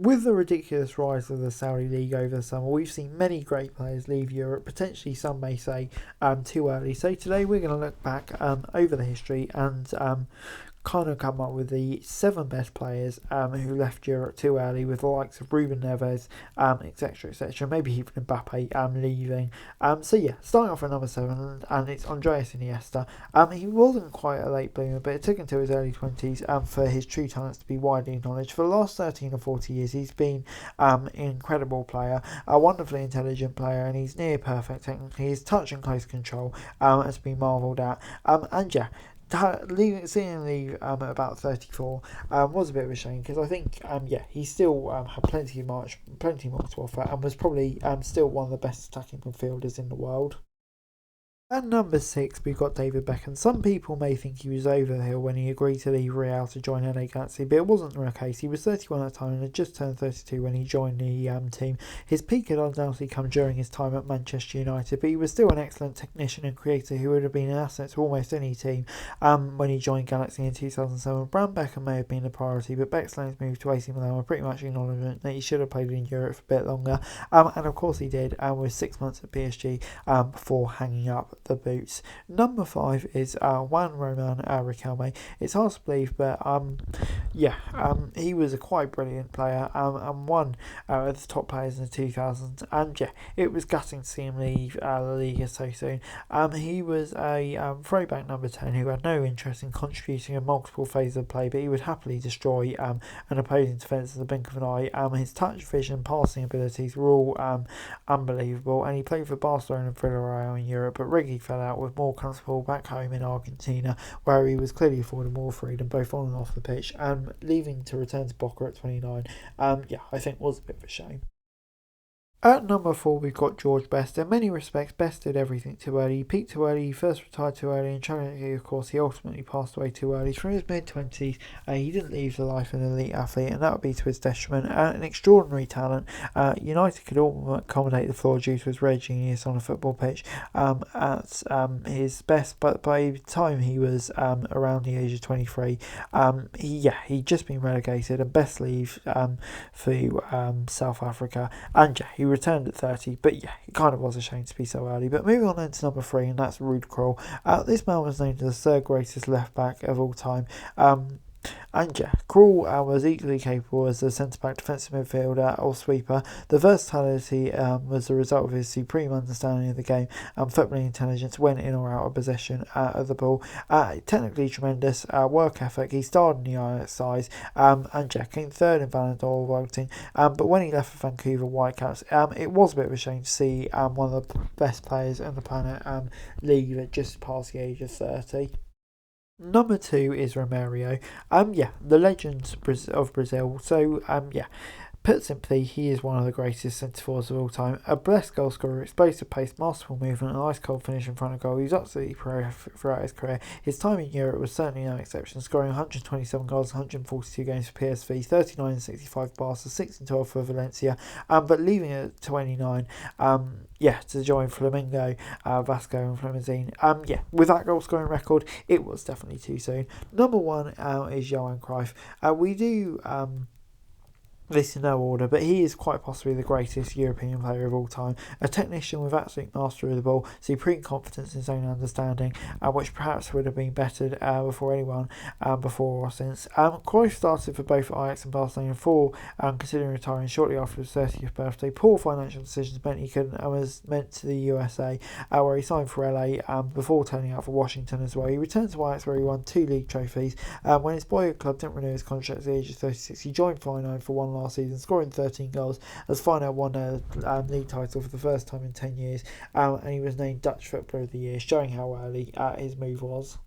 With the ridiculous rise of the Saudi League over the summer, we've seen many great players leave Europe, potentially some may say too early. So today we're going to look back over the history and kind of come up with the seven best players who left Europe too early, with the likes of Ruben Neves, etc., etc. Maybe even Mbappe leaving. So yeah, starting off at number seven, and it's Andreas Iniesta. He wasn't quite a late bloomer, but it took until his early 20s for his true talents to be widely acknowledged. For the last 13 or 40 years, he's been an incredible player, a wonderfully intelligent player, and he's near perfect technically. His touch and close control has been marvelled at. And yeah, seeing him leave at about 34 was a bit of a shame, because I think he still had plenty more to offer, and was probably still one of the best attacking midfielders in the world. At number six, we've got David Beckham. Some people may think he was over the hill when he agreed to leave Real to join LA Galaxy, but it wasn't the case. He was 31 at the time and had just turned 32 when he joined the team. His peak had undoubtedly come during his time at Manchester United, but he was still an excellent technician and creator who would have been an asset to almost any team when he joined Galaxy in 2007. Brown Beckham may have been a priority, but Beck's move to AC Milan were pretty much acknowledgement that he should have played in Europe for a bit longer, and of course he did, with 6 months at PSG before hanging up the boots. Number five is Juan Roman Riquelme. It's hard to believe, but he was a quite brilliant player and one of the top players in the 2000s. And yeah, it was gutting to see him leave La Liga so soon. He was a throwback number 10 who had no interest in contributing in multiple phases of play, but he would happily destroy an opposing defence at the blink of an eye. His touch, vision, passing abilities were all unbelievable, and he played for Barcelona and Villarreal in Europe, but regularly fell out, with more comfortable back home in Argentina, where he was clearly afforded more freedom both on and off the pitch, and leaving to return to Boca at 29. I think was a bit of a shame. At number four, we've got George Best. In many respects, Best did everything too early. He peaked too early, he first retired too early, and tragically, of course, he ultimately passed away too early. From his mid-20s, he didn't leave the life of an elite athlete, and that would be to his detriment. An extraordinary talent. United could accommodate the flaw due to his rare genius on a football pitch at his best, but by the time he was around the age of 23, he'd just been relegated, and Best leave for South Africa, and he returned at 30, but yeah, it kind of was a shame to be so early. But moving on then to number three, and that's Ruud Krul. This man was named the third greatest left back of all time. Krul was equally capable as a centre-back, defensive midfielder or sweeper. The versatility was the result of his supreme understanding of the game and footballing intelligence when in or out of possession of the ball. Technically tremendous, work ethic. He starred in the Ajax sides, came third in Ballon d'Or voting. But when he left for Vancouver Whitecaps, it was a bit of a shame to see one of the best players on the planet leave at just past the age of 30. Number two is Romario. The legend of Brazil. So, put simply, he is one of the greatest centre forwards of all time. A blessed goal scorer, explosive pace, masterful movement, and ice cold finish in front of goal. He was absolutely prolific throughout his career. His time in Europe was certainly no exception, scoring 127 goals, 142 games for PSV, 39 and 65 for Barca, 6 and 12 for Valencia, but leaving at 29 to join Flamengo, Vasco and Flamazine. With that goal scoring record, it was definitely too soon. Number one is Johan Cruyff. We do this in no order, but he is quite possibly the greatest European player of all time. A technician with absolute mastery of the ball, supreme confidence in his own understanding, which perhaps would have been bettered before anyone before or since. Cruyff started for both Ajax and Barcelona before considering retiring shortly after his 30th birthday. Poor financial decisions meant he couldn't, and was meant to the USA, where he signed for LA before turning out for Washington as well. He returned to Ajax, where he won 2 league trophies. When his boyhood club didn't renew his contract at the age of 36, he joined Feyenoord for one last season, scoring 13 goals as Feyenoord won a league title for the first time in 10 years, and he was named Dutch Footballer of the Year, showing how early his move was.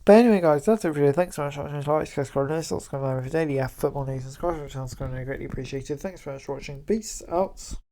But anyway, guys, that's it for today. Thanks so much for watching. Like, subscribe, and subscribe for daily football news and subscribe to the channel. Greatly appreciated. Thanks so much for watching. Peace out.